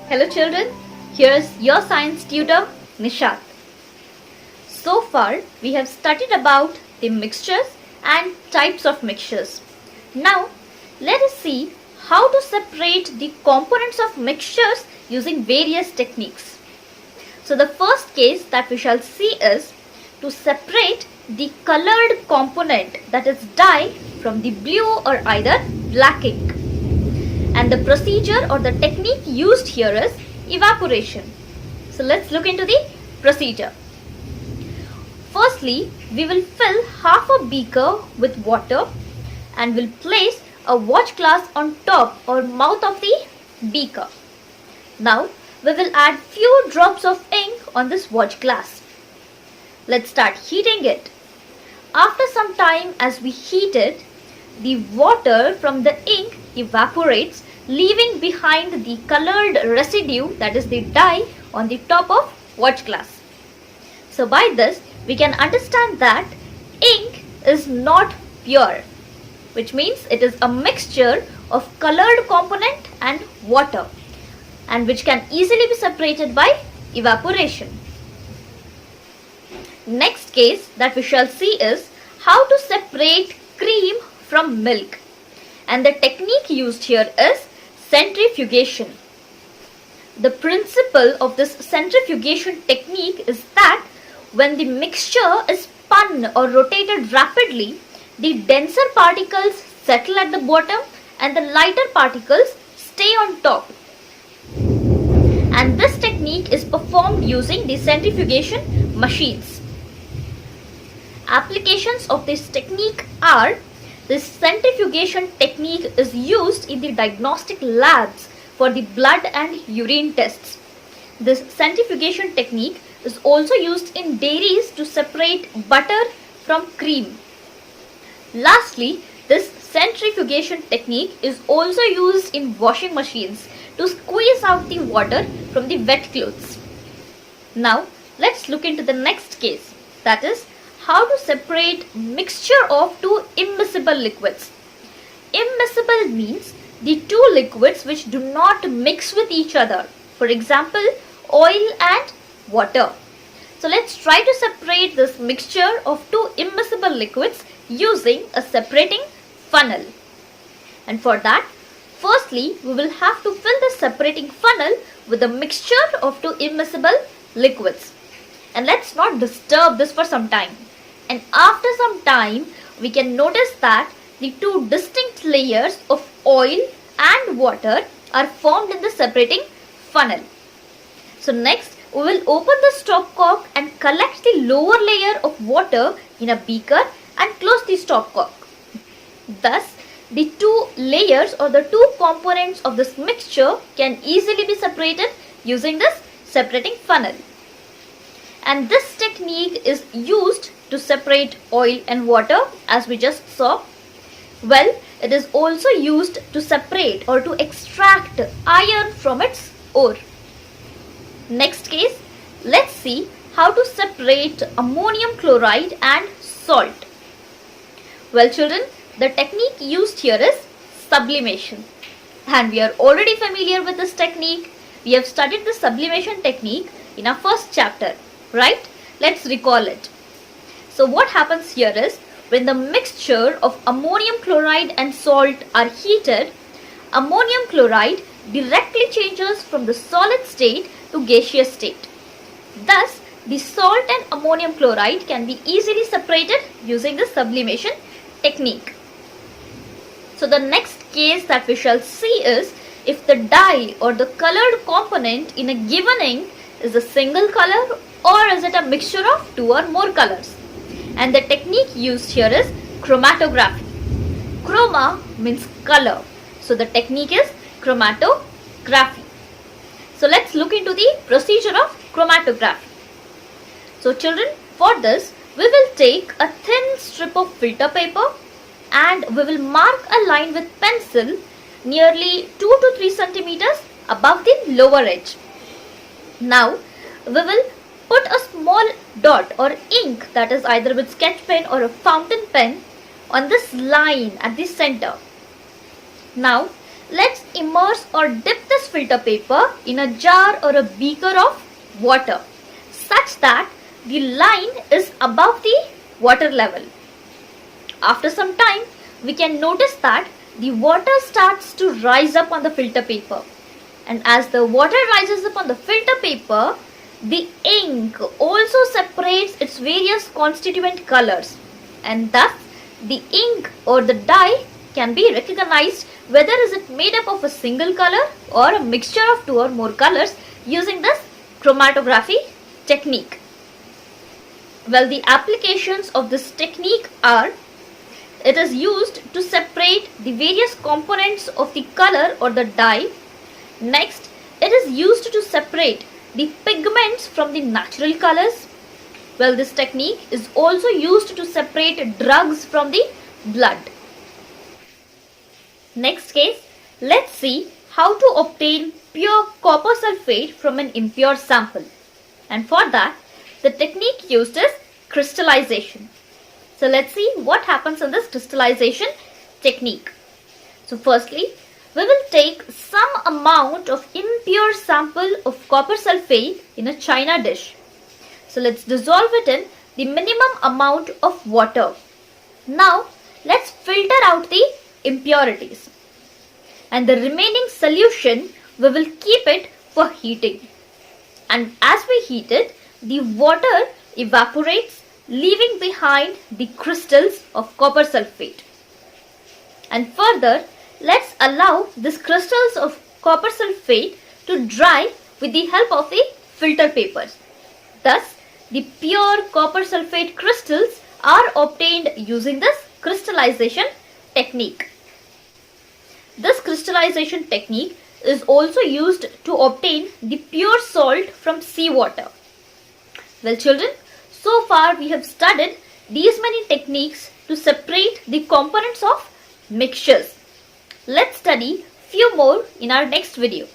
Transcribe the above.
Hello children, here's your science tutor Nishat. So far we have studied about the mixtures and types of mixtures. Now let us see how to separate the components of mixtures using various techniques. So the first case that we shall see is to separate the colored component, that is dye, from the blue or either black ink. And the procedure or the technique used here is evaporation. So let's look into the procedure. Firstly, we will fill half a beaker with water and will place a watch glass on top or mouth of the beaker. Now we will add few drops of ink on this watch glass. Let's start heating it. After some time, as we heat it, the water from the ink evaporates, leaving behind the colored residue, that is the dye, on the top of watch glass. So by this we can understand that ink is not pure, which means it is a mixture of colored component and water, and which can easily be separated by evaporation. Next case that we shall see is how to separate cream from milk, and the technique used here is centrifugation. The principle of this centrifugation technique is that when the mixture is spun or rotated rapidly, the denser particles settle at the bottom and the lighter particles stay on top. And this technique is performed using the centrifugation machines. Applications of this technique are: this centrifugation technique is used in the diagnostic labs for the blood and urine tests. This centrifugation technique is also used in dairies to separate butter from cream. Lastly, this centrifugation technique is also used in washing machines to squeeze out the water from the wet clothes. Now, let's look into the next case, that is how to separate mixture of two immiscible liquids. Immiscible means the two liquids which do not mix with each other. For example, oil and water. So let's try to separate this mixture of two immiscible liquids using a separating funnel. And for that, firstly we will have to fill the separating funnel with a mixture of two immiscible liquids. And let's not disturb this for some time. And after some time, we can notice that the two distinct layers of oil and water are formed in the separating funnel. So next, we will open the stopcock and collect the lower layer of water in a beaker and close the stopcock. Thus, the two layers or the two components of this mixture can easily be separated using this separating funnel. And this technique is used to separate oil and water, as we just saw. Well, it is also used to separate or to extract iron from its ore. Next case, let's see how to separate ammonium chloride and salt. Well children, the technique used here is sublimation, and we are already familiar with this technique. We have studied the sublimation technique in our first chapter, right? Let's recall it. So what happens here is, when the mixture of ammonium chloride and salt are heated, ammonium chloride directly changes from the solid state to gaseous state. Thus, the salt and ammonium chloride can be easily separated using the sublimation technique. So the next case that we shall see is if the dye or the colored component in a given ink is a single color or is it a mixture of two or more colors. And the technique used here is chromatography. Chroma means color. So the technique is chromatography. So let's look into the procedure of chromatography. So children, for this we will take a thin strip of filter paper and we will mark a line with pencil nearly 2 to 3 centimeters above the lower edge. Now we will put a small dot or ink, that is either with sketch pen or a fountain pen, on this line at the center. Now let's immerse or dip this filter paper in a jar or a beaker of water such that the line is above the water level. After some time, we can notice that the water starts to rise up on the filter paper. And as the water rises up on the filter paper, the ink also separates its various constituent colors, and thus the ink or the dye can be recognized whether is it made up of a single color or a mixture of two or more colors using this chromatography technique. Well, the applications of this technique are: it is used to separate the various components of the color or the dye. Next, it is used to separate the pigments from the natural colors. Well, this technique is also used to separate drugs from the blood. Next case, let's see how to obtain pure copper sulfate from an impure sample. And for that, the technique used is crystallization. So let's see what happens in this crystallization technique. So firstly, we will take some amount of impure sample of copper sulfate in a china dish. So let's dissolve it in the minimum amount of water. Now let's filter out the impurities. And the remaining solution, we will keep it for heating. And as we heat it, the water evaporates, leaving behind the crystals of copper sulfate. And further, let's allow these crystals of copper sulfate to dry with the help of the filter papers. Thus, the pure copper sulfate crystals are obtained using this crystallization technique. This crystallization technique is also used to obtain the pure salt from seawater. Well children, so far we have studied these many techniques to separate the components of mixtures. Let's study few more in our next video.